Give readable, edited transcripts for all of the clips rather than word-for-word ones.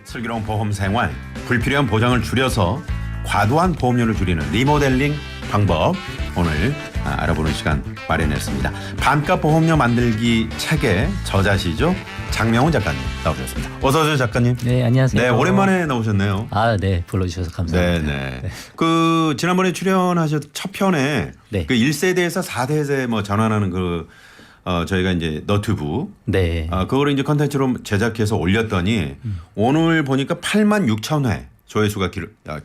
슬기로운 보험 생활, 불필요한 보장을 줄여서 과도한 보험료를 줄이는 리모델링 방법 오늘 알아보는 시간 마련했습니다. 반값 보험료 만들기 책의 저자시죠? 장명훈 작가님 나오셨습니다. 어서 오세요, 작가님. 네, 안녕하세요. 네, 오랜만에 나오셨네요. 아, 네, 불러주셔서 감사합니다. 네. 그 지난번에 출연하셨던 첫 편에 네. 그 1세대에서 4세대 뭐 전환하는 저희가 이제 너튜브 네. 그거를 이제 컨텐츠로 제작해서 올렸더니 오늘 보니까 8만 6천 회 조회수가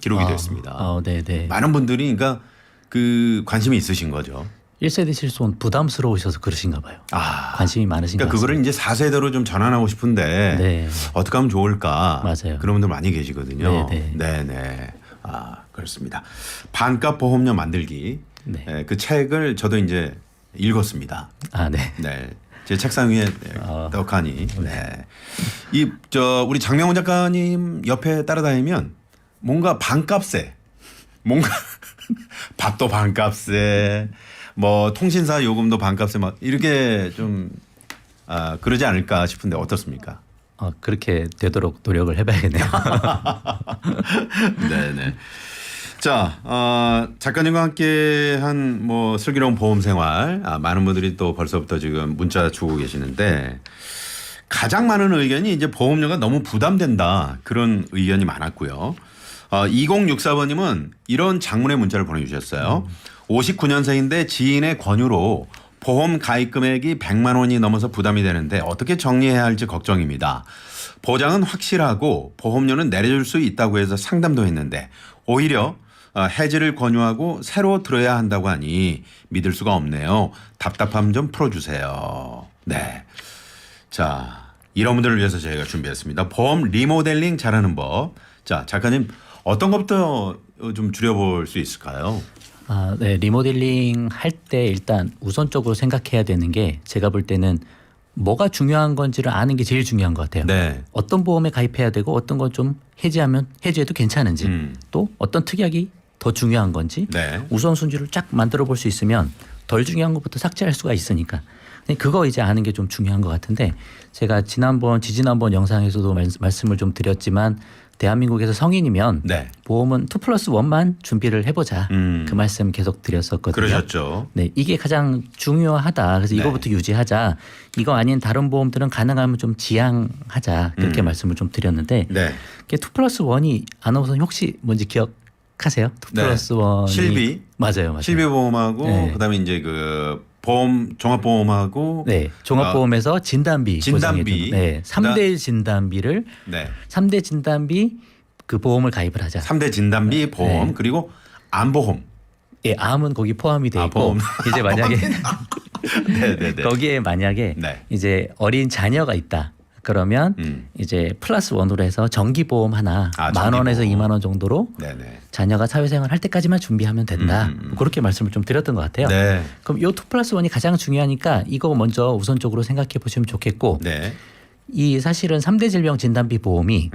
기록이 됐습니다. 네. 많은 분들이 그러니까 그 관심이 있으신 거죠. 1세대 실손 부담스러우셔서 그러신가 봐요. 관심이 많으신 것 그러니까 같습니다. 그거를 이제 4세대로 좀 전환하고 싶은데 네. 어떻게 하면 좋을까? 맞아요. 그런 분들 많이 계시거든요. 네. 그렇습니다. 반값 보험료 만들기. 네. 그 책을 저도 이제 읽었습니다. 네. 네. 제 책상 위에 떡하니. 네. 우리 장명훈 작가님 옆에 따라다니면 뭔가 반값에 뭔가 밥도 반값에 뭐 통신사 요금도 반값에 막 이렇게 좀 그러지 않을까 싶은데 어떻습니까? 그렇게 되도록 노력을 해봐야겠네요. 네네. 자, 작가님과 함께 한 뭐 슬기로운 보험 생활 많은 분들이 또 벌써부터 지금 문자 주고 계시는데 가장 많은 의견이 이제 보험료가 너무 부담된다 그런 의견이 많았고요. 2064번님은 이런 장문의 문자를 보내주셨어요. 59년생인데 지인의 권유로 보험 가입 금액이 100만 원이 넘어서 부담이 되는데 어떻게 정리해야 할지 걱정입니다. 보장은 확실하고 보험료는 내려줄 수 있다고 해서 상담도 했는데 오히려 해지를 권유하고 새로 들어야 한다고 하니 믿을 수가 없네요. 답답함 좀 풀어주세요. 네. 자, 이런 분들을 위해서 저희가 준비했습니다. 보험 리모델링 잘하는 법. 자, 작가님 어떤 것부터 좀 줄여볼 수 있을까요? 네. 리모델링 할 때 일단 우선적으로 생각해야 되는 게 제가 볼 때는 뭐가 중요한 건지를 아는 게 제일 중요한 것 같아요. 네. 어떤 보험에 가입해야 되고 어떤 건 좀 해지하면 해지해도 괜찮은지 또 어떤 특약이 더 중요한 건지 네. 우선순위를 쫙 만들어 볼 수 있으면 덜 중요한 것부터 삭제할 수가 있으니까 그거 이제 아는 게 좀 중요한 것 같은데 제가 지지난번 영상에서도 말씀을 좀 드렸지만 대한민국에서 성인이면 네. 보험은 2+1만 준비를 해보자 그 말씀 계속 드렸었거든요. 그러셨죠. 네, 이게 가장 중요하다. 그래서 네. 이거부터 유지하자. 이거 아닌 다른 보험들은 가능하면 좀 지양하자. 그렇게 말씀을 좀 드렸는데 네. 2+1이 아나운서님 혹시 뭔지 기억하세요? 2+1이 실비. 맞아요. 실비보험하고 네. 그다음에 이제 그 보험 종합보험하고 네, 종합보험에서 진단비 진단비. 네, 3대 진단비를 네. 3대 진단비 그 보험을 가입을 하자. 3대 진단비 보험 네. 그리고 암보험. 예, 암은 거기 포함이 돼 있고 보험. 이제 만약에 네네네. 거기에 만약에 네. 이제 어린 자녀가 있다. 그러면 이제 +1으로 해서 정기보험 하나 만 원에서 2만 원 정도로 네네. 자녀가 사회생활 할 때까지만 준비하면 된다. 그렇게 말씀을 좀 드렸던 것 같아요. 네. 그럼 요 2+1이 가장 중요하니까 이거 먼저 우선적으로 생각해 보시면 좋겠고 네. 이 사실은 3대 질병 진단비 보험이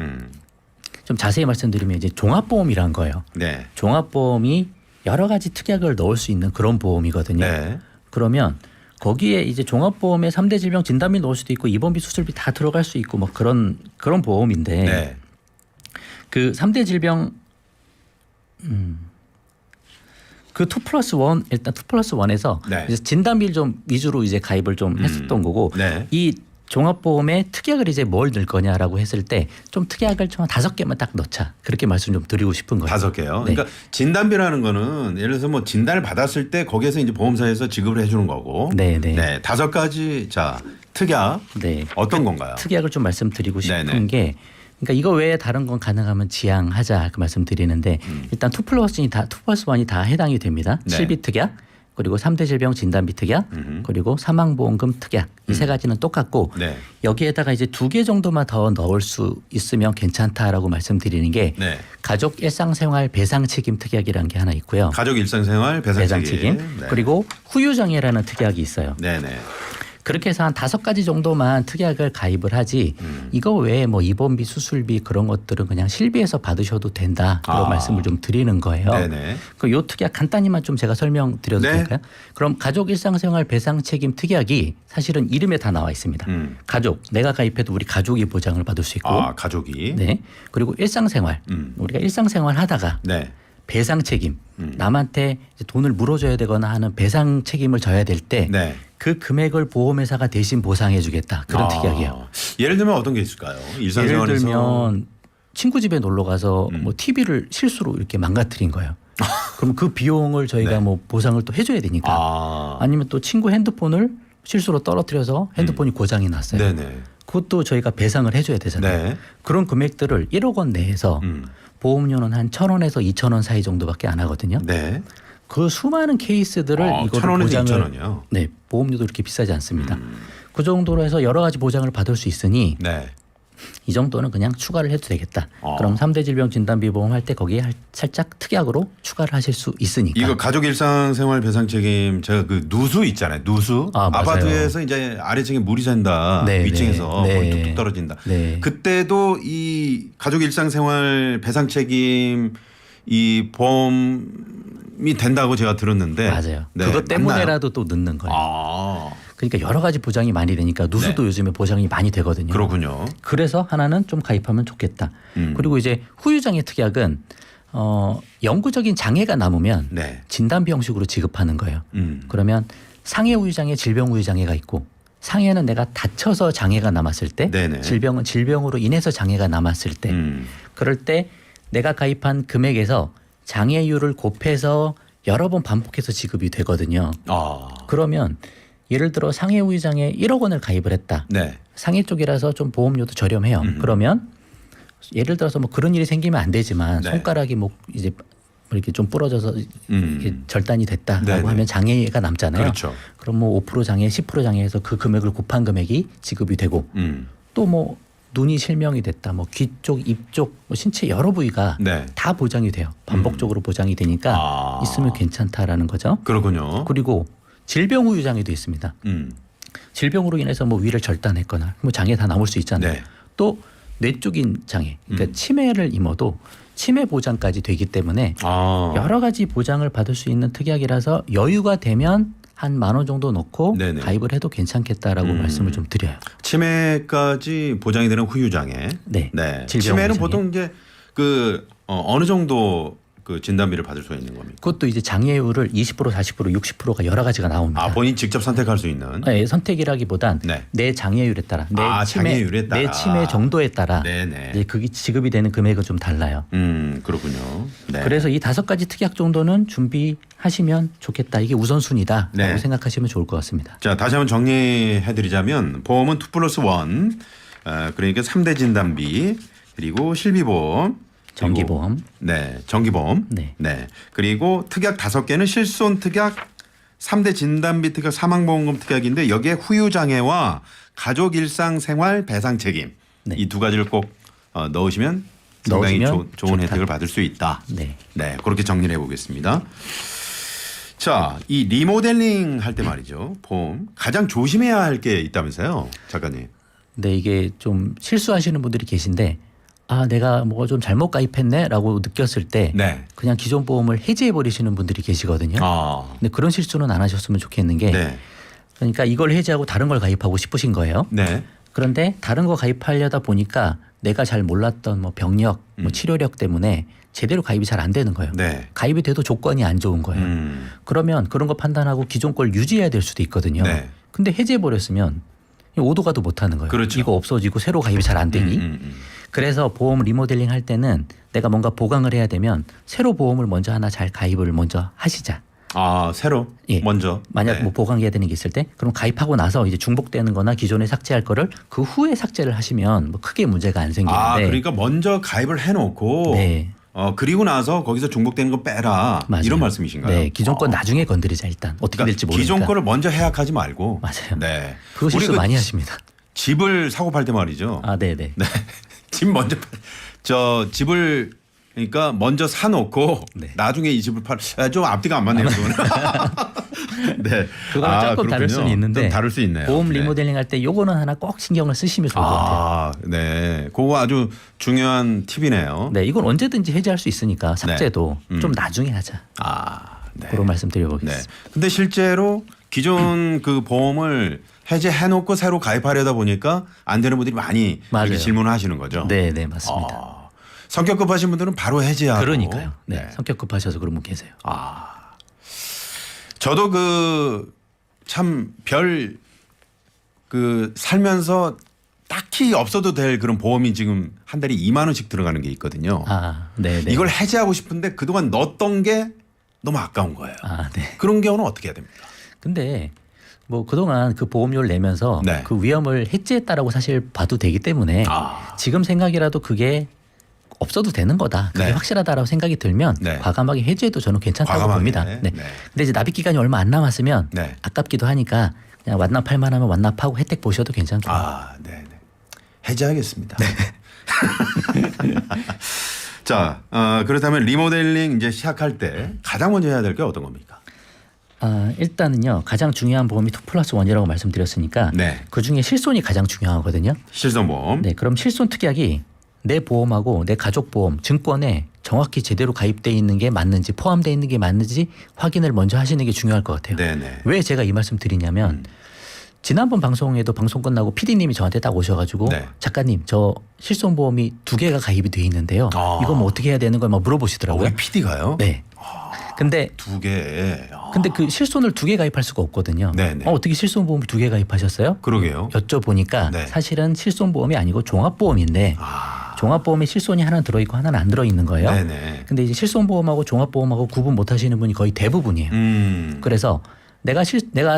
좀 자세히 말씀드리면 이제 종합보험이란 거예요. 네. 종합보험이 여러 가지 특약을 넣을 수 있는 그런 보험이거든요. 네. 그러면 거기에 이제 종합보험에 3대 질병 진단비 넣을 수도 있고 입원비 수술비 다 들어갈 수 있고 뭐 그런 보험인데 네. 그 3대 질병 그 2+1 일단 2+1에서 네. 이제 진단비를 좀 위주로 이제 가입을 좀 했었던 거고 네. 이 종합보험에 특약을 이제 뭘 넣을 거냐라고 했을 때 좀 특약을 좀 5개만 딱 넣자 그렇게 말씀 좀 드리고 싶은 거예요. 5개요. 네. 그러니까 진단비라는 거는 예를 들어서 뭐 진단을 받았을 때 거기에서 이제 보험사에서 지급을 해주는 거고. 네. 5가지 자 특약 네. 어떤 건가요? 특약을 좀 말씀드리고 싶은 네네. 게 그러니까 이거 외에 다른 건 가능하면 지양하자 그 말씀드리는데 일단 2+1이 다 해당이 됩니다. 네. 실비 특약 그리고 3대 질병 진단비 특약 그리고 사망보험금 특약 이 세 가지는 똑같고 네. 여기에다가 이제 2개 정도만 더 넣을 수 있으면 괜찮다라고 말씀드리는 게 네. 가족 일상생활 배상 책임 특약이라는 게 하나 있고요. 가족 일상생활 배상 책임. 책임 네. 그리고 후유장애라는 특약이 있어요. 네네. 그렇게 해서 한 5가지 정도만 특약을 가입을 하지 이거 외에 뭐 입원비, 수술비 그런 것들은 그냥 실비에서 받으셔도 된다. 그런 말씀을 좀 드리는 거예요. 네네. 요 특약 간단히만 좀 제가 설명드려도 네. 될까요? 그럼 가족 일상생활 배상 책임 특약이 사실은 이름에 다 나와 있습니다. 가족, 내가 가입해도 우리 가족이 보장을 받을 수 있고 아, 가족이. 네. 그리고 일상생활, 우리가 일상생활 하다가 네. 배상 책임, 남한테 이제 돈을 물어줘야 되거나 하는 배상 책임을 져야 될 때 그 네. 금액을 보험회사가 대신 보상해 주겠다. 그런 특약이에요. 예를 들면 어떤 게 있을까요? 예를 일상생활에서 들면 친구 집에 놀러 가서 뭐 TV를 실수로 이렇게 망가뜨린 거예요. 그럼 그 비용을 저희가 네. 뭐 보상을 또 해줘야 되니까. 아니면 또 친구 핸드폰을 실수로 떨어뜨려서 핸드폰이 고장이 났어요. 네네. 그것도 저희가 배상을 해줘야 되잖아요. 네. 그런 금액들을 1억 원 내에서 보험료는 한 1,000원에서 2,000원 사이 정도밖에 안 하거든요. 네. 그 수많은 케이스들을 이거를 1,000원에서 보장을 2,000원이요. 네, 보험료도 이렇게 비싸지 않습니다. 그 정도로 해서 여러 가지 보장을 받을 수 있으니 네. 이 정도는 그냥 추가를 해도 되겠다. 어. 그럼 3대 질병 진단비 보험 할 때 거기에 살짝 특약으로 추가를 하실 수 있으니까. 이거 가족 일상생활 배상 책임 제가 그 누수 있잖아요. 누수. 아, 맞아요. 아파트에서 이제 아래층에 물이 샌다. 네, 위층에서 네. 거의 뚝뚝 떨어진다. 네. 그때도 이 가족 일상생활 배상 책임 이 보험이 된다고 제가 들었는데 맞아요. 네, 그것 맞나요? 때문에라도 또 넣는 거예요. 아, 그러니까 여러 가지 보장이 많이 되니까 누수도 네. 요즘에 보장이 많이 되거든요. 그렇군요. 그래서 하나는 좀 가입하면 좋겠다. 그리고 이제 후유장애 특약은 영구적인 장애가 남으면 네. 진단비 형식으로 지급하는 거예요. 그러면 상해 후유장애, 질병 후유장애가 있고 상해는 내가 다쳐서 장애가 남았을 때, 네네. 질병은 질병으로 인해서 장애가 남았을 때, 그럴 때 내가 가입한 금액에서 장애율을 곱해서 여러 번 반복해서 지급이 되거든요. 아, 그러면 예를 들어 상해 후유장애 1억 원을 가입을 했다. 네. 상해 쪽이라서 좀 보험료도 저렴해요. 그러면 예를 들어서 뭐 그런 일이 생기면 안 되지만 네. 손가락이 뭐 이제 이렇게 좀 부러져서 이렇게 절단이 됐다라고 네네. 하면 장애가 남잖아요. 그렇죠. 그럼 뭐 5% 장애, 10% 장애해서 그 금액을 곱한 금액이 지급이 되고 또 뭐 눈이 실명이 됐다, 뭐 귀 쪽, 입 쪽, 뭐 신체 여러 부위가 네. 다 보장이 돼요. 반복적으로 보장이 되니까 아. 있으면 괜찮다라는 거죠. 그렇군요. 그리고 질병 후유 장애도 있습니다. 질병으로 인해서 뭐 위를 절단했거나 뭐 장애 다 남을 수 있잖아요. 네. 또 뇌쪽인 장애, 그러니까 치매를 입어도 치매 보장까지 되기 때문에 아, 여러 가지 보장을 받을 수 있는 특약이라서 여유가 되면 한 10,000원 정도 넣고 네네. 가입을 해도 괜찮겠다라고 말씀을 좀 드려요. 치매까지 보장이 되는 후유장애. 네. 질병 치매는 후유장애. 보통 이제 그 어느 정도 그 진단비를 받을 수 있는 겁니까? 그것도 이제 장애율을 20%, 40%, 60%가 여러 가지가 나옵니다. 아, 본인 직접 선택할 수 있는. 네, 선택이라기보단 네. 내 장애율에 따라, 내 장애율에 따라. 내 치매 정도에 따라 네네. 이제 그게 지급이 되는 금액은 좀 달라요. 그렇군요. 네. 그래서 이 5가지 특약 정도는 준비하시면 좋겠다. 이게 우선순위다라고 네. 생각하시면 좋을 것 같습니다. 자, 다시 한번 정리해드리자면 보험은 2+1 그러니까 3대 진단비 그리고 실비보험 정기보험. 네, 정기보험. 네. 그리고 특약 5개는 실손 특약, 3대 진단비 특약, 사망보험금 특약인데 여기에 후유장애와 가족 일상생활 배상 책임 네. 이 두 가지를 꼭 넣으시면 상당히 넣으시면 좋은 좋다. 혜택을 받을 수 있다. 네. 네, 그렇게 정리를 해보겠습니다. 자, 이 리모델링 할 때 말이죠. 보험 가장 조심해야 할 게 있다면서요, 작가님. 근데 이게 좀 실수하시는 분들이 계신데 아 내가 뭐 좀 잘못 가입했네라고 느꼈을 때 네. 그냥 기존 보험을 해지해 버리시는 분들이 계시거든요. 아, 근데 그런 실수는 안 하셨으면 좋겠는 게 네, 그러니까 이걸 해지하고 다른 걸 가입하고 싶으신 거예요. 네, 그런데 다른 거 가입하려다 보니까 내가 잘 몰랐던 뭐 병력, 뭐 치료력 때문에 제대로 가입이 잘 안 되는 거예요. 네. 가입이 돼도 조건이 안 좋은 거예요. 그러면 그런 거 판단하고 기존 걸 유지해야 될 수도 있거든요. 네. 근데 해지해 버렸으면 오도가도 못 하는 거예요. 그렇죠. 이거 없어지고 새로 가입이 잘 안 되니. 그래서 보험 리모델링 할 때는 내가 뭔가 보강을 해야 되면 새로 보험을 먼저 하나 잘 가입을 먼저 하시자. 아, 새로 예. 먼저. 만약 네. 뭐 보강해야 되는 게 있을 때 그럼 가입하고 나서 이제 중복되는 거나 기존에 삭제할 거를 그 후에 삭제를 하시면 뭐 크게 문제가 안 생기는데 아, 그러니까 먼저 가입을 해놓고 네. 그리고 나서 거기서 중복되는 거 빼라 맞아요. 이런 말씀이신가요? 네, 기존 건 나중에 건드리자 일단 어떻게 그러니까 될지 모르니까. 기존 거를 먼저 해약하지 말고. 맞아요. 네. 그거 실수 우리 그 많이 하십니다. 집을 사고 팔 때 말이죠. 아, 네네. 네. 집 먼저 집을 그러니까 먼저 사놓고 네. 나중에 이 집을 좀 앞뒤가 안 맞네요. 그거는. 네. 그거는 조금 그렇군요. 다를 수는 있는데 좀 다를 수 있네요. 보험 네. 리모델링 할 때 요거는 하나 꼭 신경을 쓰시면 좋을 것 같아요. 네. 그거 아주 중요한 팁이네요. 네, 이건 언제든지 해지할 수 있으니까 삭제도 네. 좀 나중에 하자. 네. 그런 말씀 네. 드려보겠습니다. 근데 실제로 기존 그 보험을 해제해놓고 새로 가입하려다 보니까 안 되는 분들이 많이 맞아요. 이렇게 질문을 하시는 거죠. 네, 네, 맞습니다. 성격 급하신 분들은 바로 해제하고. 그러니까요. 네, 성격 급하셔서 그런 분 계세요. 저도 그 참 살면서 딱히 없어도 될 그런 보험이 지금 한 달에 2만 원씩 들어가는 게 있거든요. 네, 네. 이걸 해제하고 싶은데 그동안 넣었던 게 너무 아까운 거예요. 네. 그런 경우는 어떻게 해야 됩니까? 근데 뭐 그동안 그 보험료를 내면서 네. 그 위험을 해지했다라고 사실 봐도 되기 때문에 지금 생각이라도 그게 없어도 되는 거다. 그게 네. 확실하다라고 생각이 들면 네. 과감하게 해지해도 저는 괜찮다고 과감하게. 봅니다. 네. 네. 근데 이제 납입 기간이 얼마 안 남았으면 네. 아깝기도 하니까 그냥 완납할 만하면 완납하고 혜택 보셔도 괜찮고. 네. 해제하겠습니다. 네. 자, 그렇다면 리모델링 이제 시작할 때 가장 먼저 해야 될 게 어떤 겁니까? 일단은요 가장 중요한 보험이 2+1이라고 말씀드렸으니까 네. 그 중에 실손이 가장 중요하거든요. 실손보험. 네, 그럼 실손 특약이 내 보험하고 내 가족 보험 증권에 정확히 제대로 가입돼 있는 게 맞는지 포함되어 있는 게 맞는지 확인을 먼저 하시는 게 중요할 것 같아요. 네네. 왜 제가 이 말씀 드리냐면 지난번 방송에도 방송 끝나고 PD님이 저한테 딱 오셔가지고 네. 작가님 저 실손보험이 2개가 가입이 돼 있는데요. 이거 뭐 어떻게 해야 되는 걸 막 물어보시더라고요. 우리 PD가요? 네. 근데 2개. 근데 그 실손을 2개 가입할 수가 없거든요. 네네. 어떻게 실손보험을 2개 가입하셨어요? 그러게요. 여쭤보니까 네. 사실은 실손보험이 아니고 종합보험인데 종합보험에 실손이 하나 들어있고 하나는 안 들어있는 거예요. 네네. 근데 이제 실손보험하고 종합보험하고 구분 못 하시는 분이 거의 대부분이에요. 그래서 내가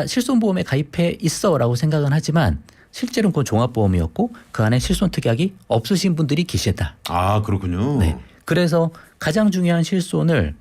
실손보험에 가입해 있어라고 생각은 하지만 실제로는 그건 종합보험이었고 그 안에 실손특약이 없으신 분들이 계시다. 그렇군요. 네. 그래서 가장 중요한 실손을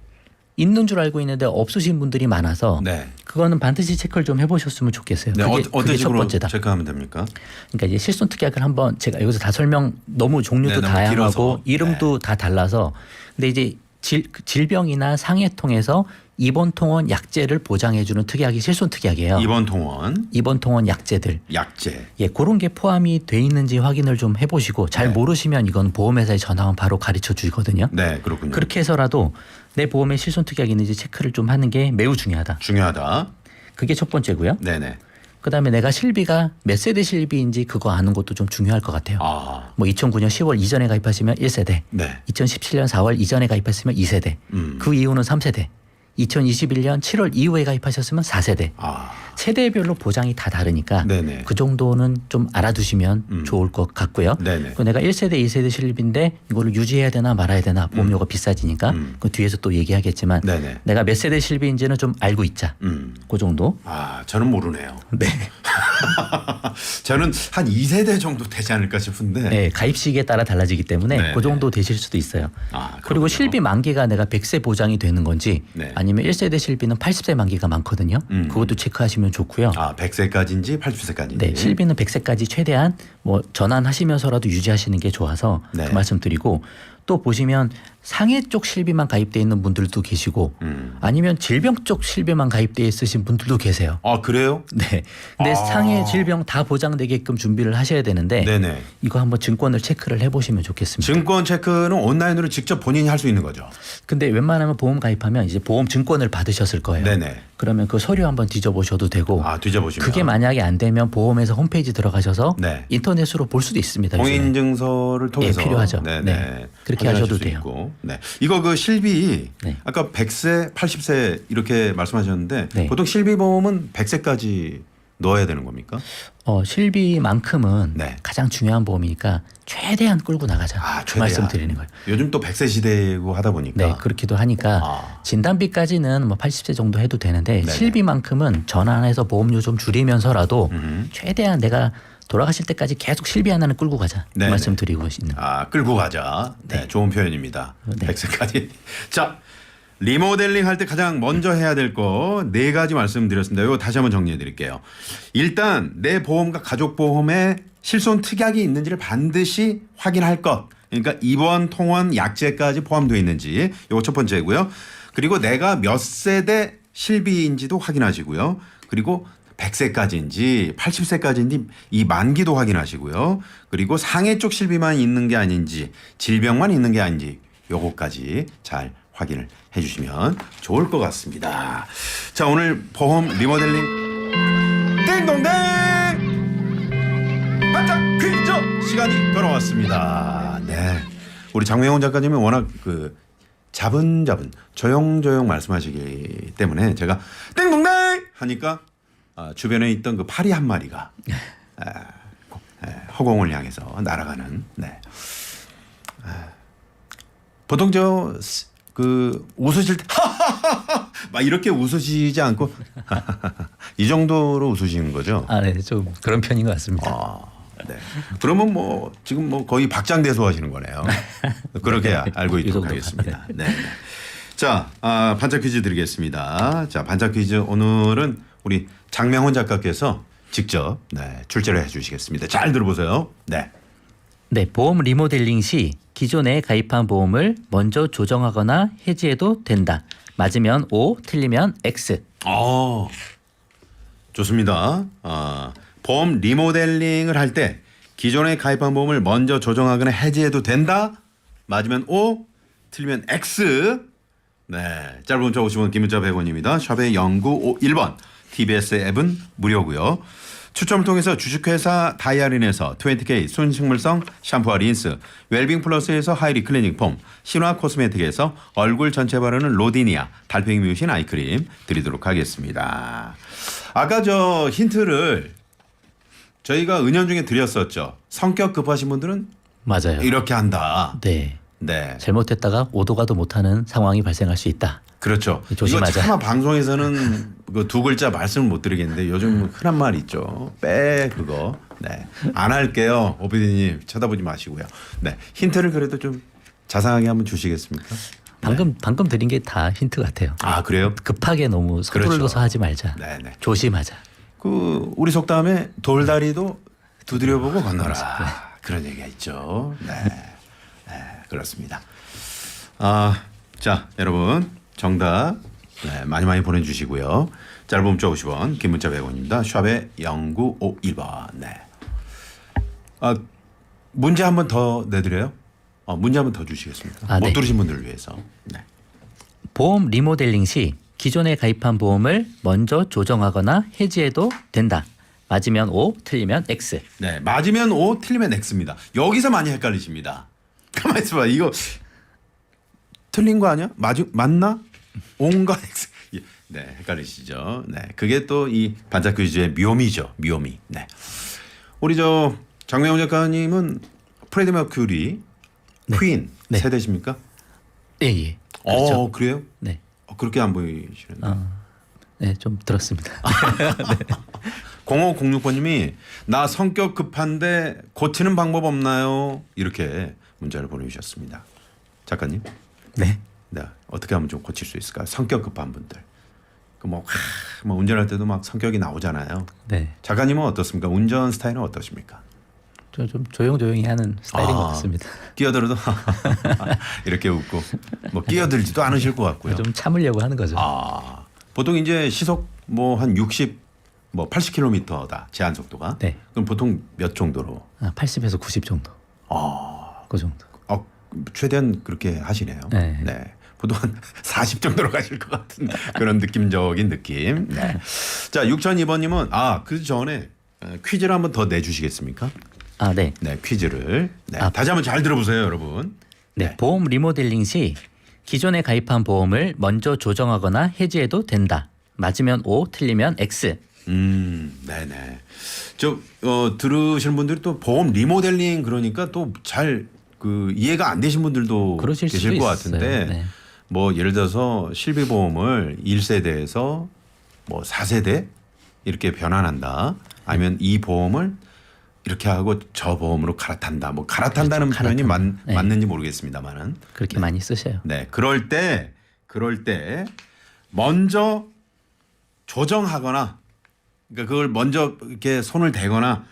있는 줄 알고 있는데 없으신 분들이 많아서 네. 그거는 반드시 체크를 좀 해보셨으면 좋겠어요. 네. 그게 어떤 첫 식으로 번째다. 체크하면 됩니까? 그러니까 이제 실손 특약을 한번 제가 여기서 다 설명 너무 종류도 네, 너무 다양하고 길어서. 이름도 다 달라서 근데 이제 질병이나 상해 통해서 입원 통원 약제를 보장해주는 특약이 실손 특약이에요. 입원 통원 약제들. 약제. 예, 그런 게 포함이 돼 있는지 확인을 좀 해보시고 잘 네. 모르시면 이건 보험회사에 전화하면 바로 가르쳐 주거든요. 네, 그렇군요. 그렇게 해서라도 내 보험에 실손 특약이 있는지 체크를 좀 하는 게 매우 중요하다. 중요하다. 그게 첫 번째고요. 네네. 그다음에 내가 실비가 몇 세대 실비인지 그거 아는 것도 좀 중요할 것 같아요. 뭐 2009년 10월 이전에 가입하시면 1세대, 네. 2017년 4월 이전에 가입하시면 2세대, 그 이후는 3세대, 2021년 7월 이후에 가입하셨으면 4세대. 세대별로 보장이 다 다르니까 네네. 그 정도는 좀 알아두시면 좋을 것 같고요. 네네. 그 내가 1세대, 2세대 실비인데 이거를 유지해야 되나 말아야 되나 보험료가 비싸지니까 그 뒤에서 또 얘기하겠지만 네네. 내가 몇 세대 실비인지는 좀 알고 있자. 그 정도. 저는 모르네요. 네. 저는 한 2세대 정도 되지 않을까 싶은데. 네, 가입 시기에 따라 달라지기 때문에 네, 그 정도 되실 수도 있어요. 그렇군요. 그리고 실비 만기가 내가 100세 보장이 되는 건지 네. 아니면 1세대 실비는 80세 만기가 많거든요. 그것도 체크하시면 좋고요. 100세까지인지 80세까지인지. 네, 실비는 100세까지 최대한 뭐 전환하시면서라도 유지하시는 게 좋아서 네. 그 말씀드리고 또 보시면 상해 쪽 실비만 가입돼 있는 분들도 계시고 아니면 질병 쪽 실비만 가입돼 있으신 분들도 계세요. 그래요? 네. 근데 상해 질병 다 보장되게끔 준비를 하셔야 되는데 네네. 이거 한번 증권을 체크를 해보시면 좋겠습니다. 증권 체크는 온라인으로 직접 본인이 할 수 있는 거죠. 근데 웬만하면 보험 가입하면 이제 보험 증권을 받으셨을 거예요. 네네. 그러면 그 서류 한번 뒤져보셔도 되고 뒤져보시면. 그게 만약에 안 되면 보험회사 홈페이지 들어가셔서 네. 인터넷으로 볼 수도 있습니다. 요즘에. 공인증서를 통해서. 필요하죠. 네네. 네. 그렇게 확인하실 하셔도 수 돼요. 있고. 네. 이거 그 실비 네. 아까 100세, 80세 이렇게 말씀하셨는데 네. 보통 실비보험은 100세까지 넣어야 되는 겁니까? 실비만큼은 네. 가장 중요한 보험이니까 최대한 끌고 나가자. 그 최대한. 말씀 드리는 거예요. 요즘 또 100세 시대고 하다 보니까. 네, 그렇기도 하니까 진단비까지는 뭐 80세 정도 해도 되는데 네네. 실비만큼은 전환해서 보험료 좀 줄이면서라도 최대한 내가 돌아가실 때까지 계속 실비 하나는 끌고 가자. 그 네네. 말씀 드리고 있는. 끌고 가자. 네, 좋은 표현입니다. 네. 100세까지. 자, 리모델링 할 때 가장 먼저 해야 될 거 4가지 말씀드렸습니다. 이거 다시 한번 정리해 드릴게요. 일단 내 보험과 가족 보험에 실손 특약이 있는지를 반드시 확인할 것. 그러니까 입원, 통원, 약제까지 포함되어 있는지 이거 첫 번째고요. 그리고 내가 몇 세대 실비인지도 확인하시고요. 그리고 100세까지인지 80세까지인지 이 만기도 확인하시고요. 그리고 상해 쪽 실비만 있는 게 아닌지 질병만 있는 게 아닌지 요거까지 잘 확인을 해 주시면 좋을 것 같습니다. 자, 오늘 보험 리모델링 띵동댕 반짝 퀴즈 시간이 돌아왔습니다. 네. 우리 장명훈 작가님이 워낙 그 자분자분 조용조용 말씀하시기 때문에 제가 띵동댕 하니까 주변에 있던 그 파리 한 마리가 허공을 향해서 날아가는. 네. 보통 그 웃으실 때 막 이렇게 웃으시지 않고 이 정도로 웃으시는 거죠? 네, 좀 그런 편인 것 같습니다. 네. 그러면 뭐 지금 뭐 거의 박장대소 하시는 거네요. 그렇게 알고 있도록 하겠습니다. 네. 자, 반짝 퀴즈 드리겠습니다. 자, 반짝 퀴즈 오늘은 우리 장명훈 작가께서 직접 출제를 해주시겠습니다. 잘 들어보세요. 네. 네, 보험 리모델링 시 기존에 가입한 보험을 먼저 조정하거나 해지해도 된다. 맞으면 O, 틀리면 X. 좋습니다. 보험 리모델링을 할 때 기존에 가입한 보험을 먼저 조정하거나 해지해도 된다. 맞으면 O, 틀리면 X. 네, 짧은 문자 50원, 긴 문자 100원입니다. 샵의 0951번. TBS 앱은 무료고요. 추첨을 통해서 주식회사 다이아린에서 20K 순식물성 샴푸와 린스, 웰빙 플러스에서 하이리 클리닝 폼, 신화 코스메틱에서 얼굴 전체 바르는 로디니아 달팽이 뮤신 아이크림 드리도록 하겠습니다. 아까 저 힌트를 저희가 은연중에 드렸었죠. 성격 급하신 분들은 맞아요. 이렇게 한다. 네. 네. 잘못했다가 오도 가도 못하는 상황이 발생할 수 있다. 그렇죠. 조심하자. 이거 차마 방송에서는 그 두 글자 말씀을 못 드리겠는데 요즘 흔한 말 있죠. 빼 그거. 네. 안 할게요. 오피디님 쳐다보지 마시고요. 네. 힌트를 그래도 좀 자상하게 한번 주시겠습니까? 방금 드린 게 다 힌트 같아요. 그래요? 급하게 너무 서두르서 그렇죠. 하지 말자. 네네. 조심하자. 그 우리 속담에 돌다리도 두드려보고 건너라. 그런 얘기가 있죠. 네. 네, 그렇습니다. 자, 여러분 정답 많이 보내주시고요. 짧은 문자 50원, 긴 문자 100원입니다. 샵에 0951번. 네. 문제 한 번 더 내드려요? 문제 한 번 더 주시겠습니까? 못 네. 들으신 분들을 위해서. 네. 보험 리모델링 시 기존에 가입한 보험을 먼저 조정하거나 해지해도 된다. 맞으면 O, 틀리면 X. 네, 맞으면 O, 틀리면 X입니다. 여기서 많이 헷갈리십니다. 가만히 있어봐. 이거 틀린 거 아니야? 맞나? O인가 X. 네, 헷갈리시죠. 네, 그게 또 이 반짝 퀴즈의 묘미죠. 묘미. 네, 우리 장명훈 작가님은 프레디 머큐리, 퀸 세대십니까? 예. 그렇죠. 그래요? 네. 그렇게 안 보이시는데. 네, 좀 들었습니다. 0506번님이 나 성격 급한데 고치는 방법 없나요? 이렇게 문자를 보내주셨습니다. 작가님. 네. 네, 어떻게 하면 좀 고칠 수 있을까요? 성격 급한 분들. 뭐 운전할 때도 막 성격이 나오잖아요. 네. 작가님은 어떻습니까? 운전 스타일은 어떠십니까? 좀 조용조용히 하는 스타일인 것 같습니다. 끼어들어도 이렇게 웃고 뭐 끼어들지도 않으실 것 같고요. 좀 참으려고 하는 거죠. 보통 이제 시속 뭐 한 60, 뭐 80km다 제한 속도가. 네. 그럼 보통 몇 정도로? 80에서 90 정도. 그 정도. 최대한 그렇게 하시네요. 네. 보통 한 40 정도로 가실 것 같은 그런 느낌적인 느낌. 네. 자, 6002번님은 그 전에 퀴즈를 한번 더 내주시겠습니까? 네. 네, 퀴즈를. 네. 다시 한번 잘 들어보세요, 여러분. 네. 보험 리모델링 시 기존에 가입한 보험을 먼저 조정하거나 해지해도 된다. 맞으면 O, 틀리면 X. 네네. 들으시는 분들이 또 보험 리모델링 그러니까 또 잘 이해가 안 되신 분들도 그러실 계실 수도 것 있어요. 같은데 네. 뭐 예를 들어서 실비보험을 1세대에서 뭐 4세대 이렇게 변환한다. 아니면 이 보험을 이렇게 하고 저 보험으로 갈아탄다. 뭐 갈아탄다는 그렇죠. 표현이 네. 맞는지 모르겠습니다만은. 그렇게 많이 쓰셔요. 네, 그럴 때 먼저 조정하거나 그러니까 그걸 먼저 이렇게 손을 대거나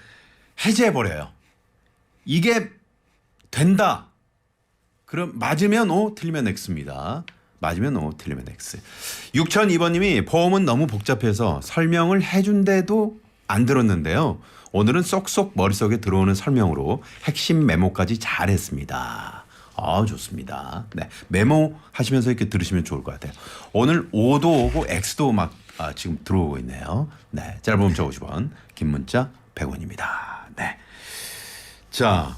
해제해 버려요. 이게 된다. 그럼 맞으면 O, 틀리면 X입니다. 맞으면 O, 틀리면 X. 6002번님이 보험은 너무 복잡해서 설명을 해준데도 안 들었는데요. 오늘은 쏙쏙 머릿속에 들어오는 설명으로 핵심 메모까지 잘했습니다. 좋습니다. 네, 메모하시면서 이렇게 들으시면 좋을 것 같아요. 오늘 O도 오고 X도 막 지금 들어오고 있네요. 네, 짧은 문자 50원, 긴 문자 100원입니다. 네. 자,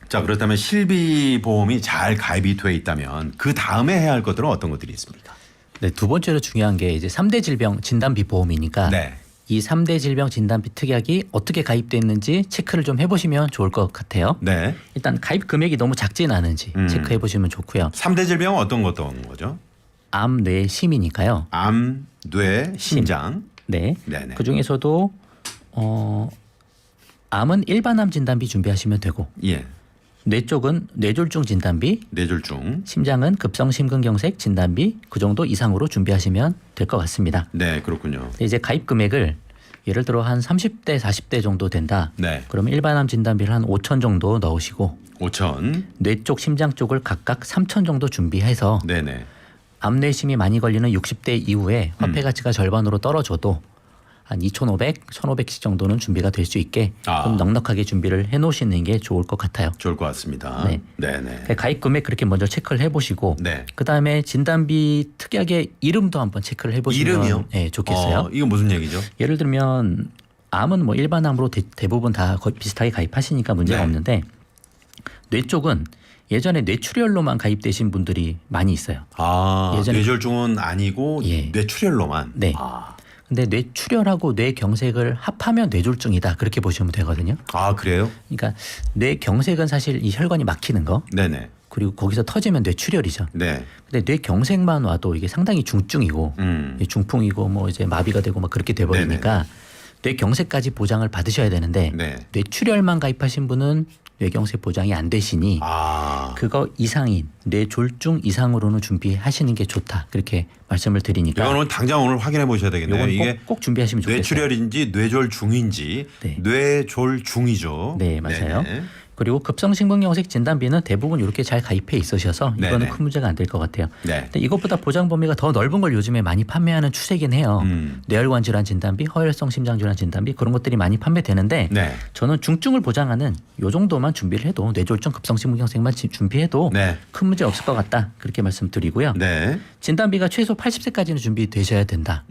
자, 그렇다면 실비 보험이 잘 가입이 돼 있다면 그 다음에 해야 할 것들은 어떤 것들이 있습니까? 네, 두 번째로 중요한 게 이제 3대 질병 진단비 보험이니까 네. 이 3대 질병 진단비 특약이 어떻게 가입돼 있는지 체크를 좀 해보시면 좋을 것 같아요. 네. 일단 가입 금액이 너무 작진 않은지 체크해 보시면 좋고요. 3대 질병은 어떤 거죠? 암, 뇌, 심이니까요. 암, 뇌, 심장. 네. 네네. 그 중에서도 암은 일반암 진단비 준비하시면 되고, 예. 뇌 쪽은 뇌졸중 진단비, 뇌졸중. 심장은 급성심근경색 진단비 그 정도 이상으로 준비하시면 될 것 같습니다. 네, 그렇군요. 근데 이제 가입 금액을 예를 들어 한 30대, 40대 정도 된다. 네. 그러면 일반암 진단비를 한 5천 정도 넣으시고 5천. 뇌 쪽, 심장 쪽을 각각 3천 정도 준비해서 네네. 암뇌심이 많이 걸리는 60대 이후에 화폐 가치가 절반으로 떨어져도 한 2,500, 1,500씩 정도는 준비가 될 수 있게 좀 넉넉하게 준비를 해놓으시는 게 좋을 것 같아요. 좋을 것 같습니다. 네. 네네. 가입 금액 그렇게 먼저 체크를 해보시고 네. 그다음에 진단비 특약의 이름도 한번 체크를 해보시면 이름이요? 네, 좋겠어요. 이거 무슨 얘기죠? 예를 들면 암은 뭐 일반암으로 대부분 다 거의 비슷하게 가입하시니까 문제가 네. 없는데 뇌 쪽은 예전에 뇌출혈로만 가입되신 분들이 많이 있어요. 예전에- 뇌졸중은 아니고 예. 뇌출혈로만. 네. 근데 뇌출혈하고 뇌경색을 합하면 뇌졸중이다 그렇게 보시면 되거든요. 그래요? 그러니까 뇌경색은 사실 이 혈관이 막히는 거 네네. 그리고 거기서 터지면 뇌출혈이죠. 네. 근데 뇌경색만 와도 이게 상당히 중증이고 중풍이고 뭐 이제 마비가 되고 막 그렇게 돼버리니까 뇌경색까지 보장을 받으셔야 되는데 네. 뇌출혈만 가입하신 분은 뇌경색 보장이 안 되시니 그거 이상인 뇌졸중 이상으로는 준비하시는 게 좋다 그렇게 말씀을 드리니까 이거는 당장 오늘 확인해 보셔야 되겠네요. 이건 이게 꼭 준비하시면 좋겠어요. 뇌출혈인지 뇌졸중인지 네. 뇌졸중이죠. 네, 맞아요. 네네. 그리고 급성심근경색 진단비는 대부분 이렇게 잘 가입해 있으셔서 이거는 네네. 큰 문제가 안 될 것 같아요. 네. 근데 이것보다 보장 범위가 더 넓은 걸 요즘에 많이 판매하는 추세긴 해요. 뇌혈관 질환 진단비, 허혈성 심장 질환 진단비 그런 것들이 많이 판매되는데 네. 저는 중증을 보장하는 요 정도만 준비를 해도 뇌졸중 급성심근경색만 준비해도 네. 큰 문제 없을 것 같다 그렇게 말씀드리고요. 네. 진단비가 최소 80세까지는 준비되셔야 된다.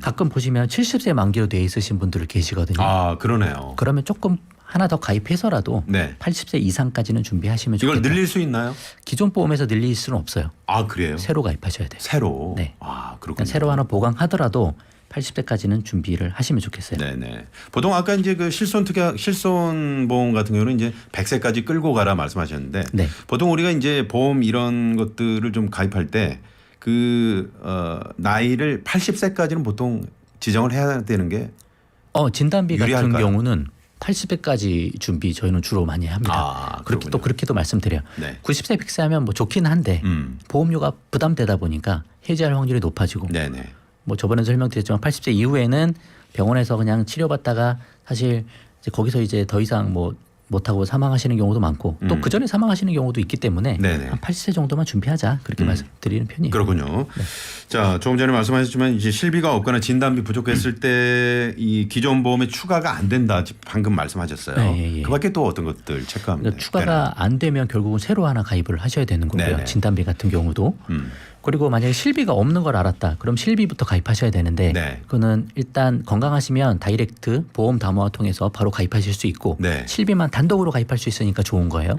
가끔 보시면 70세 만기로 돼 있으신 분들 계시거든요. 그러네요. 그러면 조금 하나 더 가입해서라도 네. 80세 이상까지는 준비하시면 이걸 좋겠다. 늘릴 수 있나요? 기존 보험에서 늘릴 수는 없어요. 그래요? 새로 가입하셔야 돼요. 새로. 네. 그렇군요. 그러니까 새로 하나 보강하더라도 80세까지는 준비를 하시면 좋겠어요. 네네. 보통 아까 이제 그 실손보험 같은 경우는 이제 100세까지 끌고 가라 말씀하셨는데 네. 보통 우리가 이제 보험 이런 것들을 좀 가입할 때 그 나이를 80세까지는 보통 지정을 해야 되는 게 진단비 같은 유리할까요? 경우는 80세까지 준비 저희는 주로 많이 합니다. 그렇게 그렇군요. 또 그렇게도 말씀드려요. 네. 90세 100세 하면 뭐 좋긴 한데 보험료가 부담되다 보니까 해지할 확률이 높아지고 네네. 뭐 저번에 설명드렸지만 80세 이후에는 병원에서 그냥 치료받다가 사실 이제 거기서 이제 더 이상 뭐 못하고 사망하시는 경우도 많고 또 그 전에 사망하시는 경우도 있기 때문에 네네. 한 80세 정도만 준비하자 그렇게 말씀드리는 편이에요. 그렇군요. 자, 조금 전에 말씀하셨지만 이제 실비가 없거나 진단비 부족했을 때 이 기존 보험에 추가가 안 된다. 방금 말씀하셨어요. 네, 예. 그밖에 또 어떤 것들 체크하면 그러니까 추가가 안 되면 결국은 새로 하나 가입을 하셔야 되는 거고요. 네네. 진단비 같은 경우도. 그리고 만약에 실비가 없는 걸 알았다. 그럼 실비부터 가입하셔야 되는데 네. 그거는 일단 건강하시면 다이렉트 보험 담화 통해서 바로 가입하실 수 있고 네. 실비만 단독으로 가입할 수 있으니까 좋은 거예요.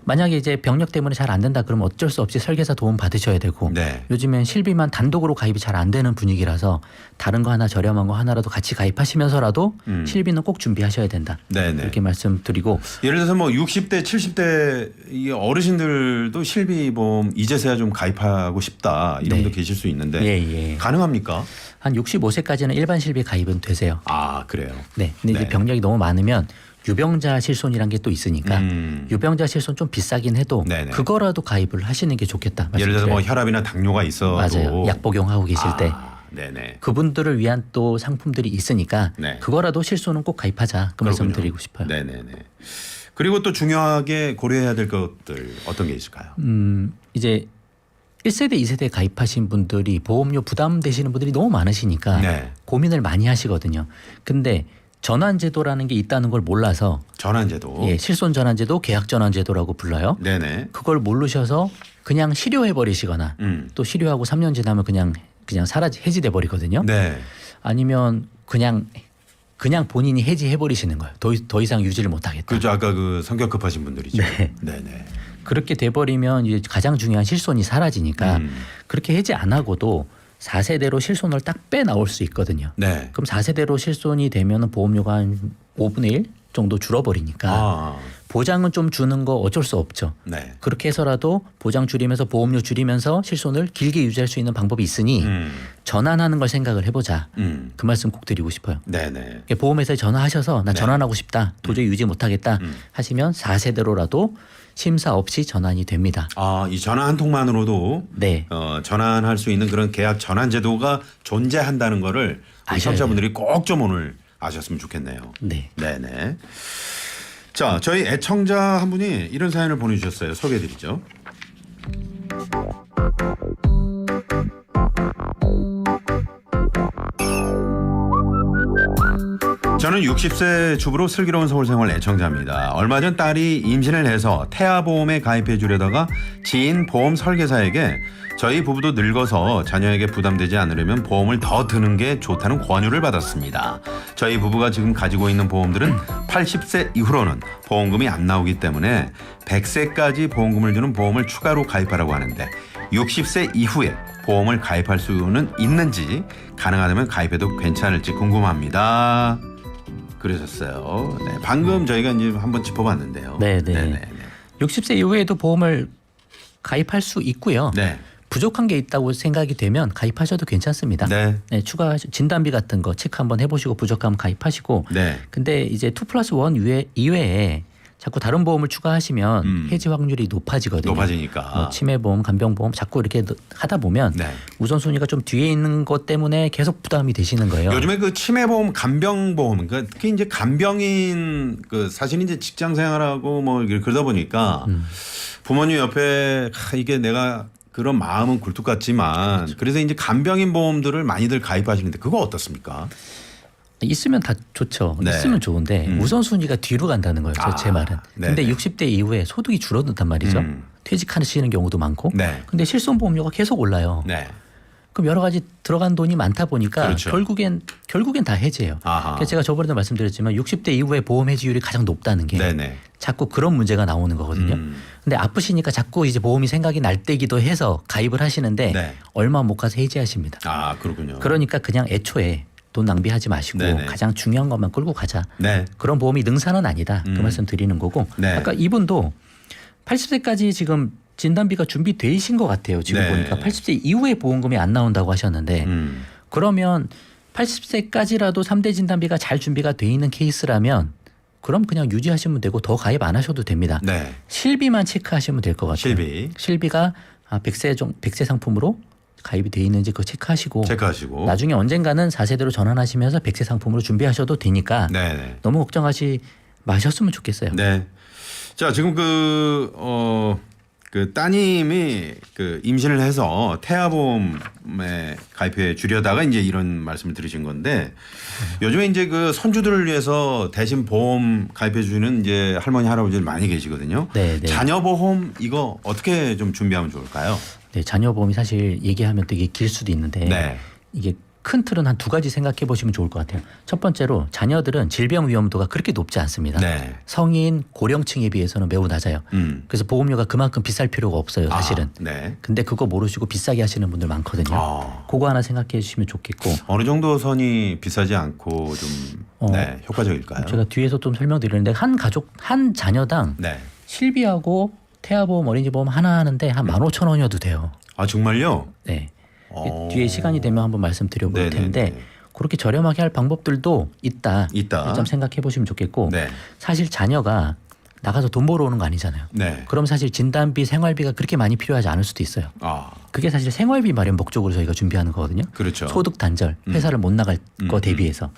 만약에 이제 병력 때문에 잘 안 된다 그러면 어쩔 수 없이 설계사 도움 받으셔야 되고 네. 요즘엔 실비만 단독으로 가입이 잘 안 되는 분위기라서 다른 거 하나 저렴한 거 하나라도 같이 가입하시면서라도 실비는 꼭 준비하셔야 된다. 네네. 이렇게 말씀드리고 예를 들어서 뭐 60대, 70대 이 어르신들도 실비보험 이제서야 좀 가입하고 싶다 이런 네. 분도 계실 수 있는데 예. 가능합니까? 한 65세까지는 일반 실비 가입은 되세요. 그래요. 네. 근데 네. 이제 병력이 너무 많으면 유병자 실손이란 게 또 있으니까 유병자 실손 좀 비싸긴 해도 네네. 그거라도 가입을 하시는 게 좋겠다. 예를 들어서 뭐 말씀드려요. 혈압이나 당뇨가 있어도 맞아요. 약 복용하고 계실 때 네네. 그분들을 위한 또 상품들이 있으니까 네. 그거라도 실손은 꼭 가입하자. 그 말씀 드리고 싶어요. 네네네. 그리고 또 중요하게 고려해야 될 것들 어떤 게 있을까요? 이제 1세대, 2세대 가입하신 분들이 보험료 부담되시는 분들이 너무 많으시니까 네. 고민을 많이 하시거든요. 근데 전환제도라는 게 있다는 걸 몰라서 전환제도. 예, 실손전환제도, 계약전환제도라고 불러요. 네네. 그걸 모르셔서 그냥 실효해 버리시거나 또 실효하고 3년 지나면 그냥 해지돼 버리거든요. 네. 아니면 그냥 본인이 해지해 버리시는 거예요. 더 이상 유지를 못 하겠다. 그죠. 아까 그 성격 급하신 분들이죠. 네. 네네. 그렇게 돼 버리면 이제 가장 중요한 실손이 사라지니까 그렇게 해지 안 하고도 4세대로 실손을 딱 빼 나올 수 있거든요. 네. 그럼 4세대로 실손이 되면 보험료가 한 5분의 1 정도 줄어버리니까 아. 보장은 좀 주는 거 어쩔 수 없죠. 네. 그렇게 해서라도 보장 줄이면서 보험료 줄이면서 실손을 길게 유지할 수 있는 방법이 있으니 전환하는 걸 생각을 해보자. 그 말씀 꼭 드리고 싶어요. 네네. 보험회사에 전화하셔서 나 전환하고 싶다. 도저히 유지 못하겠다 하시면 4세대로라도 심사 없이 전환이 됩니다. 아, 이 전화 한 통만으로도 네. 전환할 수 있는 그런 계약 전환 제도가 존재한다는 거를 우리 아셔야 청취자분들이 꼭 좀 오늘 아셨으면 좋겠네요. 네. 네네. 자, 저희 애청자 한 분이 이런 사연을 보내주셨어요. 소개해드리죠. 저는 60세 주부로 슬기로운 서울 생활 애청자입니다. 얼마 전 딸이 임신을 해서 태아보험에 가입해 주려다가 지인 보험 설계사에게 저희 부부도 늙어서 자녀에게 부담되지 않으려면 보험을 더 드는 게 좋다는 권유를 받았습니다. 저희 부부가 지금 가지고 있는 보험들은 80세 이후로는 보험금이 안 나오기 때문에 100세까지 보험금을 주는 보험을 추가로 가입하라고 하는데 60세 이후에 보험을 가입할 수는 있는지 가능하다면 가입해도 괜찮을지 궁금합니다. 그러셨어요. 네, 방금 저희가 이제 한번 짚어봤는데요. 네네. 60세 이후에도 보험을 가입할 수 있고요. 네. 부족한 게 있다고 생각이 되면 가입하셔도 괜찮습니다. 네. 네, 추가 진단비 같은 거 체크 한번 해보시고 부족하면 가입하시고. 네. 근데 이제 2+1 이외에 자꾸 다른 보험을 추가하시면 해지 확률이 높아지거든요. 높아지니까. 치매보험, 간병보험 자꾸 이렇게 하다 보면 네. 우선순위가 좀 뒤에 있는 것 때문에 계속 부담이 되시는 거예요. 요즘에 그 치매보험, 간병보험, 그러니까 특히 이제 간병인 그 사실 이제 직장 생활하고 뭐 그러다 보니까 부모님 옆에 이게 내가 그런 마음은 굴뚝 같지만 그래서 이제 간병인 보험들을 많이들 가입하시는데 그거 어떻습니까? 있으면 다 좋죠. 네. 있으면 좋은데 우선순위가 뒤로 간다는 거예요. 제 말은. 근데 네네. 60대 이후에 소득이 줄어든단 말이죠. 퇴직하시는 경우도 많고. 네. 근데 실손보험료가 계속 올라요. 네. 그럼 여러 가지 들어간 돈이 많다 보니까 그렇죠. 결국엔 다 해지예요. 아하. 그래서 제가 저번에도 말씀드렸지만 60대 이후에 보험 해지율이 가장 높다는 게 네네. 자꾸 그런 문제가 나오는 거거든요. 근데 아프시니까 자꾸 이제 보험이 생각이 날 때기도 해서 가입을 하시는데 네. 얼마 못 가서 해지하십니다. 아, 그렇군요. 그러니까 그냥 애초에 돈 낭비하지 마시고 네네. 가장 중요한 것만 끌고 가자. 네. 그런 보험이 능사는 아니다. 그 말씀 드리는 거고. 네. 아까 이분도 80세까지 지금 진단비가 준비되신 것 같아요. 지금 네. 보니까 80세 이후에 보험금이 안 나온다고 하셨는데 그러면 80세까지라도 3대 진단비가 잘 준비가 돼 있는 케이스라면 그럼 그냥 유지하시면 되고 더 가입 안 하셔도 됩니다. 네. 실비만 체크하시면 될 것 같아요. 실비가 100세 상품으로 가입이 돼 있는지 그거 체크하시고 체크하시고. 나중에 언젠가는 4세대로 전환하시면서 100세 상품으로 준비하셔도 되니까 네. 너무 걱정하지 마셨으면 좋겠어요. 네. 자, 지금 그 따님이 그 임신을 해서 태아보험에 가입해 주려다가 이제 이런 말씀을 들으신 건데 요즘에 이제 그 손주들을 위해서 대신 보험 가입해 주는 이제 할머니 할아버지들 많이 계시거든요. 네, 네. 자녀 보험 이거 어떻게 좀 준비하면 좋을까요? 네, 자녀 보험이 사실 얘기하면 되게 길 수도 있는데 네. 이게 큰 틀은 한 두 가지 생각해 보시면 좋을 것 같아요. 첫 번째로 자녀들은 질병 위험도가 그렇게 높지 않습니다. 네. 성인 고령층에 비해서는 매우 낮아요. 그래서 보험료가 그만큼 비쌀 필요가 없어요, 사실은. 네. 근데 그거 모르시고 비싸게 하시는 분들 많거든요. 그거 하나 생각해 주시면 좋겠고. 어느 정도 선이 비싸지 않고 좀 네, 효과적일까요? 제가 뒤에서 좀 설명드리는데 한 가족 한 자녀당 네. 실비하고 태아보험, 어린이보험 하나 하는데 한 15,000원이어도 돼요. 아, 정말요? 네. 뒤에 시간이 되면 한번 말씀드려볼 네네네. 텐데 그렇게 저렴하게 할 방법들도 있다. 좀 생각해 보시면 좋겠고 네. 사실 자녀가 나가서 돈 벌어 오는 거 아니잖아요. 네. 그럼 사실 진단비, 생활비가 그렇게 많이 필요하지 않을 수도 있어요. 아, 그게 사실 생활비 마련 목적으로 저희가 준비하는 거거든요. 그렇죠. 소득 단절, 회사를 못 나갈 거 대비해서.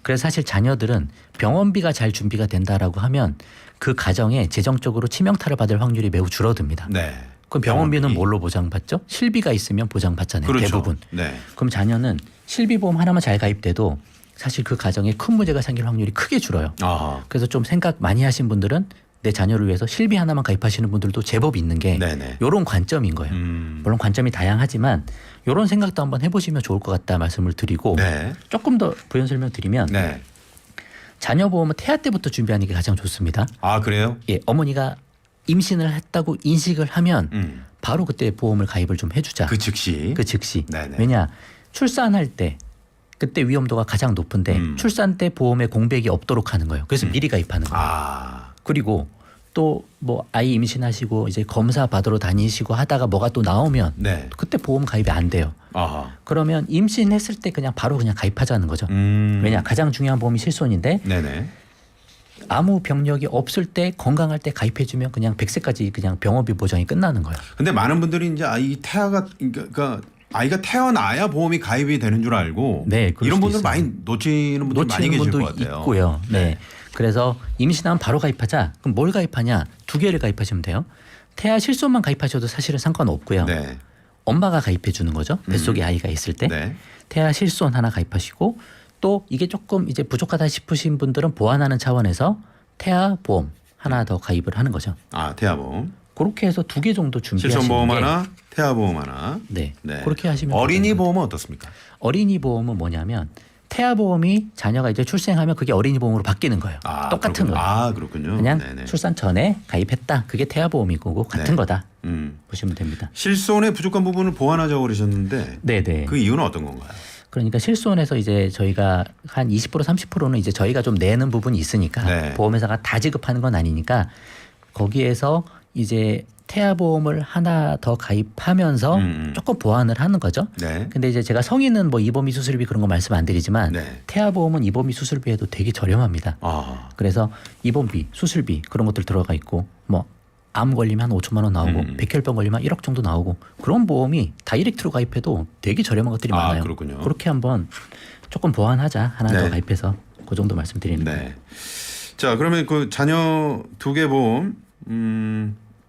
그래서 사실 자녀들은 병원비가 잘 준비가 된다라고 하면 그 가정에 재정적으로 치명타를 받을 확률이 매우 줄어듭니다. 네. 그럼 병원비는 병원비. 뭘로 보장받죠? 실비가 있으면 보장받잖아요. 그렇죠. 대부분. 네. 그럼 자녀는 실비보험 하나만 잘 가입돼도 사실 그 가정에 큰 문제가 생길 확률이 크게 줄어요. 아, 그래서 좀 생각 많이 하신 분들은 내 자녀를 위해서 실비 하나만 가입하시는 분들도 제법 있는 게 네네. 이런 관점인 거예요. 물론 관점이 다양하지만 이런 생각도 한번 해보시면 좋을 것 같다 말씀을 드리고 네. 조금 더 부연 설명드리면 네. 자녀 보험은 태아 때부터 준비하는 게 가장 좋습니다. 아, 그래요? 예, 어머니가 임신을 했다고 인식을 하면 바로 그때 보험을 가입을 좀 해주자. 그 즉시. 그 즉시. 네네. 왜냐 출산할 때 그때 위험도가 가장 높은데 출산 때 보험에 공백이 없도록 하는 거예요. 그래서 미리 가입하는 거예요. 아, 그리고 또 뭐 아이 임신하시고 이제 검사 받으러 다니시고 하다가 뭐가 또 나오면 네. 그때 보험 가입이 안 돼요. 아하. 그러면 임신했을 때 그냥 바로 그냥 가입하자는 거죠. 왜냐 가장 중요한 보험이 실손인데 네네. 아무 병력이 없을 때 건강할 때 가입해주면 그냥 100세까지 그냥 병원비 보장이 끝나는 거예요. 근데 많은 분들이 이제 아이 태아가 그러니까 아이가 태어나야 보험이 가입이 되는 줄 알고 네, 그럴 이런 수도 분들 있어요. 많이 놓치는 분들 많이 놓치는 계실 분도 것 같아요. 있고요. 네. 그래서 임신하면 바로 가입하자. 그럼 뭘 가입하냐? 2개를 가입하시면 돼요. 태아 실손만 가입하셔도 사실은 상관없고요. 네. 엄마가 가입해 주는 거죠. 뱃속에 아이가 있을 때. 네. 태아 실손 하나 가입하시고 또 이게 조금 이제 부족하다 싶으신 분들은 보완하는 차원에서 태아 보험 하나 더 가입을 하는 거죠. 아, 태아보험. 그렇게 해서 2개 정도 준비하시는 실손보험 게 하나, 태아보험 하나. 네. 네. 그렇게 하시면 어린이 되는 거죠. 보험은 어떻습니까? 어린이 보험은 뭐냐면 태아 보험이 자녀가 이제 출생하면 그게 어린이 보험으로 바뀌는 거예요. 아, 똑같은 그렇군요. 거예요. 아, 그렇군요. 그냥 네네. 출산 전에 가입했다. 그게 태아 보험이고 같은 네. 거다. 음. 보시면 됩니다. 실손의 부족한 부분을 보완하자고 그러셨는데 네네. 그 이유는 어떤 건가요? 그러니까 실손에서 이제 저희가 한 20% 30%는 이제 저희가 좀 내는 부분이 있으니까 네. 보험회사가 다 지급하는 건 아니니까 거기에서 이제 태아 보험을 하나 더 가입하면서 조금 보완을 하는 거죠. 네. 근데 이제 제가 성인은 뭐 입원비 수술비 그런 거 말씀 안 드리지만 네. 태아 보험은 입원비 수술비에도 되게 저렴합니다. 아, 그래서 입원비, 수술비 그런 것들 들어가 있고 뭐 암 걸리면 한 5천만 원 나오고 백혈병 걸리면 1억 정도 나오고 그런 보험이 다이렉트로 가입해도 되게 저렴한 것들이 아, 많아요. 그렇군요. 그렇게 한번 조금 보완하자 하나 네. 더 가입해서 그 정도 말씀드립니다. 네. 자, 그러면 그 자녀 2개 보험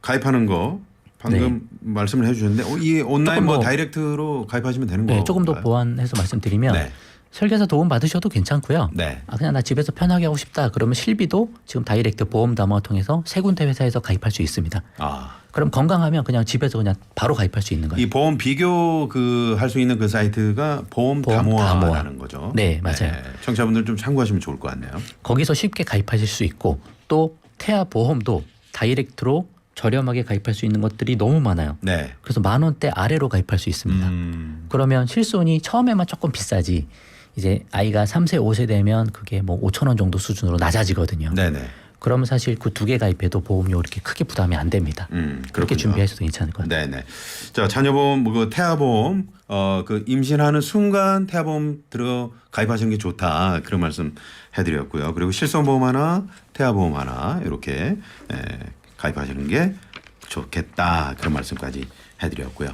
가입하는 거 방금 말씀을 해주셨는데 이 온라인 조금 뭐 더- 다이렉트로 가입하시면 되는 네, 거예요? 조금 더 보완해서 말씀드리면 네. 설계사 도움 받으셔도 괜찮고요. 네. 아, 그냥 나 집에서 편하게 하고 싶다. 그러면 실비도 지금 다이렉트 보험 담화 통해서 세 군데 회사에서 가입할 수 있습니다. 아, 그럼 건강하면 그냥 집에서 그냥 바로 가입할 수 있는 거예요. 이 보험 비교 그 할 수 있는 그 사이트가 보험 보험 다모아라는 다모아. 거죠. 네, 맞아요. 청취자분들 좀 참고하시면 좋을 것 같네요. 거기서 쉽게 가입하실 수 있고 또 태아 보험도 다이렉트로 저렴하게 가입할 수 있는 것들이 너무 많아요. 네. 그래서 10,000원대 아래로 가입할 수 있습니다. 그러면 실손이 처음에만 조금 비싸지 이제 아이가 3세 5세 되면 그게 뭐 5,000원 정도 수준으로 낮아지거든요. 네네. 그러면 사실 그 2개 가입해도 보험료 이렇게 크게 부담이 안 됩니다. 그렇게 그렇군요. 준비하셔도 괜찮을 것 같아요. 네네. 자, 자녀보험, 그 태아보험, 그 임신하는 순간 태아보험 들어 가입하시는 게 좋다. 그런 말씀 해드렸고요. 그리고 실손보험 하나, 태아보험 하나 이렇게 가입하시는 게 좋겠다. 그런 말씀까지 해드렸고요.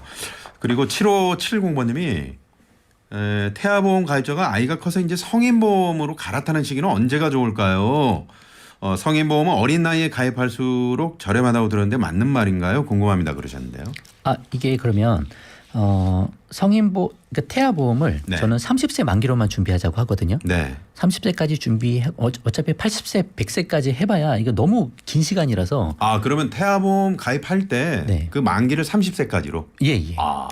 그리고 7570번님이 태아보험 가입자가 아이가 커서 이제 성인보험으로 갈아타는 시기는 언제가 좋을까요? 성인보험은 어린 나이에 가입할수록 저렴하다고 들었는데 맞는 말인가요? 궁금합니다. 그러셨는데요. 아 이게 그러면 그러니까 태아 보험을 네. 저는 30세 만기로만 준비하자고 하거든요. 네. 30세까지 준비해 어차피 80세 100세까지 해봐야 이거 너무 긴 시간이라서 아, 그러면 태아보험 가입할 때 네. 그 만기를 30세까지로? 예. 아,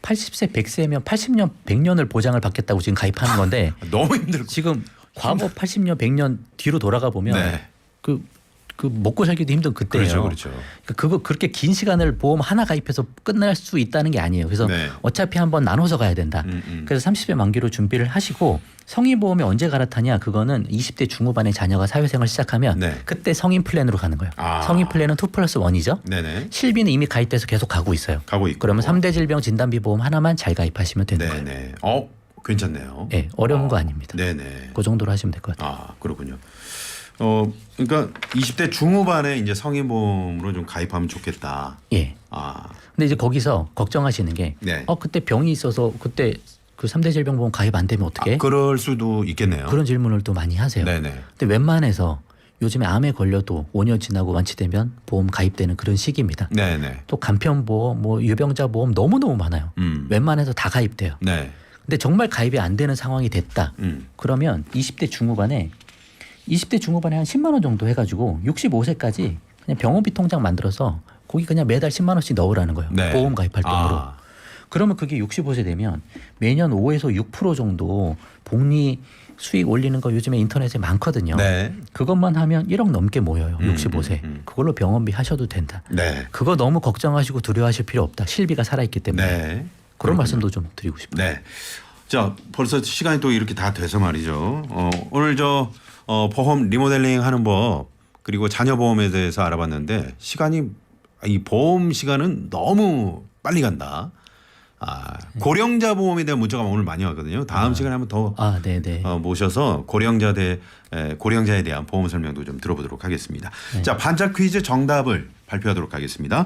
80세 100세면 80년 100년을 보장을 받겠다고 지금 가입하는 건데 너무 힘들고. 지금 과거 80년 100년 뒤로 돌아가 보면 네. 그 먹고 살기도 힘든 그때예요. 그렇죠, 그렇죠. 그러니까 그거 그렇게 긴 시간을 보험 하나 가입해서 끝날 수 있다는 게 아니에요. 그래서 네. 어차피 한번 나눠서 가야 된다. 그래서 30세 만기로 준비를 하시고 성인보험이 언제 갈아타냐 그거는 20대 중후반에 자녀가 사회생활 시작하면 네. 그때 성인 플랜으로 가는 거예요. 아. 성인 플랜은 2+1이죠. 네네. 실비는 이미 가입돼서 계속 가고 있어요. 가고 있고. 그러면 3대 질병 진단비 보험 하나만 잘 가입하시면 되는 거예요. 네네. 괜찮네요. 네, 어려운 거 아닙니다. 네네. 그 정도로 하시면 될 것 같아요. 아, 그렇군요. 그러니까 20대 중후반에 이제 성인보험으로 좀 가입하면 좋겠다. 예. 아, 근데 이제 거기서 걱정하시는 게 네. 그때 병이 있어서 그때 그 3대 질병보험 가입 안 되면 어떻게? 그럴 수도 있겠네요. 그런 질문을 또 많이 하세요. 네네. 근데 웬만해서 요즘에 암에 걸려도 5년 지나고 완치되면 보험 가입되는 그런 시기입니다. 네네. 또 간편보험, 뭐 유병자 보험 너무너무 많아요. 웬만해서 다 가입돼요. 네. 근데 정말 가입이 안 되는 상황이 됐다. 그러면 20대 중후반에 한 10만 원 정도 해가지고 65세까지 그냥 병원비 통장 만들어서 거기 그냥 매달 10만 원씩 넣으라는 거예요. 네. 보험 가입할 돈으로. 아. 그러면 그게 65세 되면 매년 5에서 6% 정도 복리 수익 올리는 거 요즘에 인터넷에 많거든요. 네. 그것만 하면 1억 넘게 모여요. 65세. 그걸로 병원비 하셔도 된다. 네. 그거 너무 걱정하시고 두려워하실 필요 없다. 실비가 살아있기 때문에. 네. 그런 그렇군요. 말씀도 좀 드리고 싶어요. 네. 자, 벌써 시간이 또 이렇게 다 돼서 말이죠. 오늘 보험 리모델링 하는 법 그리고 자녀 보험에 대해서 알아봤는데 이 보험 시간은 너무 빨리 간다. 고령자 보험에 대한 문자가 오늘 많이 왔거든요. 다음 시간에 한번 더 네네. 모셔서 고령자에 대한 보험 설명도 좀 들어보도록 하겠습니다. 네. 자, 반짝 퀴즈 정답을 발표하도록 하겠습니다.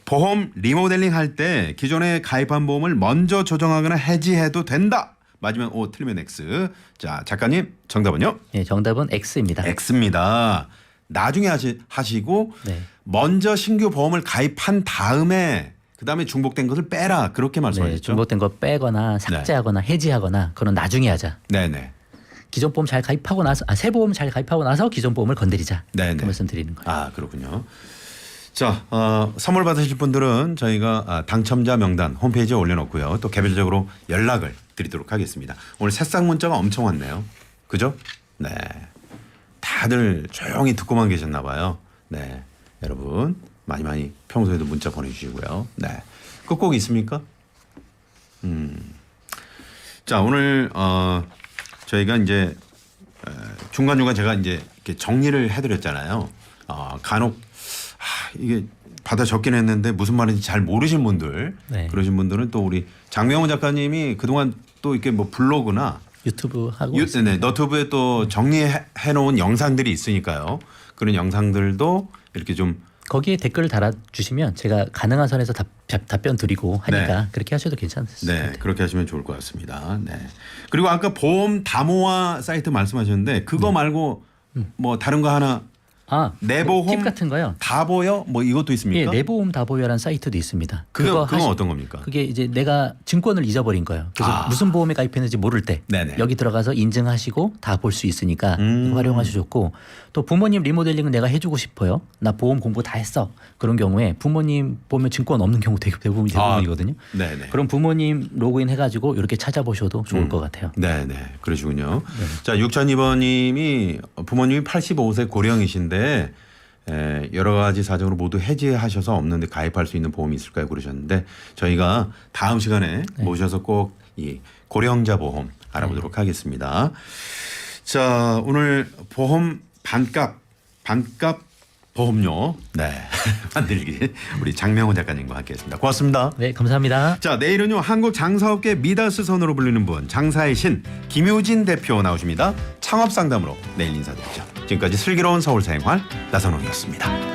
보험 리모델링 할 때 기존에 가입한 보험을 먼저 조정하거나 해지해도 된다. 맞으면 O, 틀리면 X. 자, 작가님 정답은요? 네, 정답은 X입니다. X입니다. 나중에 하시고 네. 먼저 신규 보험을 가입한 다음에 그다음에 중복된 것을 빼라. 그렇게 네, 말씀하셨죠? 중복된 거 빼거나 삭제하거나 해지하거나 그건 나중에 하자. 네네. 기존 보험 잘 가입하고 나서 새 보험 잘 가입하고 나서 기존 보험을 건드리자. 네네. 그 말씀 드리는 거예요. 그렇군요. 자, 선물 받으실 분들은 저희가 당첨자 명단 홈페이지에 올려놓고요. 또 개별적으로 연락을 드리도록 하겠습니다. 오늘 새싹 문자가 엄청 왔네요. 그죠? 네. 다들 조용히 듣고만 계셨나 봐요. 네. 여러분 많이 평소에도 문자 보내주시고요. 네. 끝곡 있습니까? 자, 오늘 저희가 이제 중간중간 제가 이제 이렇게 정리를 해드렸잖아요. 간혹 이게 받아 적긴 했는데 무슨 말인지 잘 모르신 분들 네. 그러신 분들은 또 우리 장명훈 작가님이 그동안 또 이렇게 뭐 블로그나 유튜브 하고 네, 너튜브에 또 정리해 놓은 영상들이 있으니까요. 그런 영상들도 이렇게 좀 거기에 댓글을 달아주시면 제가 가능한 선에서 답변 드리고 하니까 네. 그렇게 하셔도 괜찮습니다. 네, 그렇게 하시면 좋을 것 같습니다. 네. 그리고 아까 보험 다모아 사이트 말씀하셨는데 그거 말고 뭐 다른 거 하나 내보험 팁 같은 거요. 다 보여? 뭐 이것도 예, 있습니까? 내보험 다보여라는 사이트도 있습니다. 그건 어떤 겁니까? 그게 이제 내가 증권을 잊어버린 거예요. 그래서 무슨 보험에 가입했는지 모를 때 네네. 여기 들어가서 인증하시고 다 볼 수 있으니까 활용하셔도 좋고 또 부모님 리모델링은 내가 해주고 싶어요. 나 보험 공부 다 했어. 그런 경우에 부모님 보면 증권 없는 경우 대부분이거든요. 네네. 그럼 부모님 로그인 해가지고 이렇게 찾아보셔도 좋을 것 같아요. 네네. 그러시군요. 자, 6002번님이 부모님이 85세 고령이신데 여러 가지 사정으로 모두 해지하셔서 없는데 가입할 수 있는 보험이 있을까요? 그러셨는데 저희가 다음 시간에 모셔서 꼭 이 고령자 보험 알아보도록 하겠습니다. 자, 오늘 보험 반값 보험료 만들기 우리 장명훈 작가님과 함께했습니다. 고맙습니다. 네, 감사합니다. 자, 내일은요 한국 장사업계 미다스 선으로 불리는 분 장사의 신 김효진 대표 나오십니다. 창업 상담으로 내일 인사드리죠. 지금까지 슬기로운 서울 생활 나선홍이었습니다.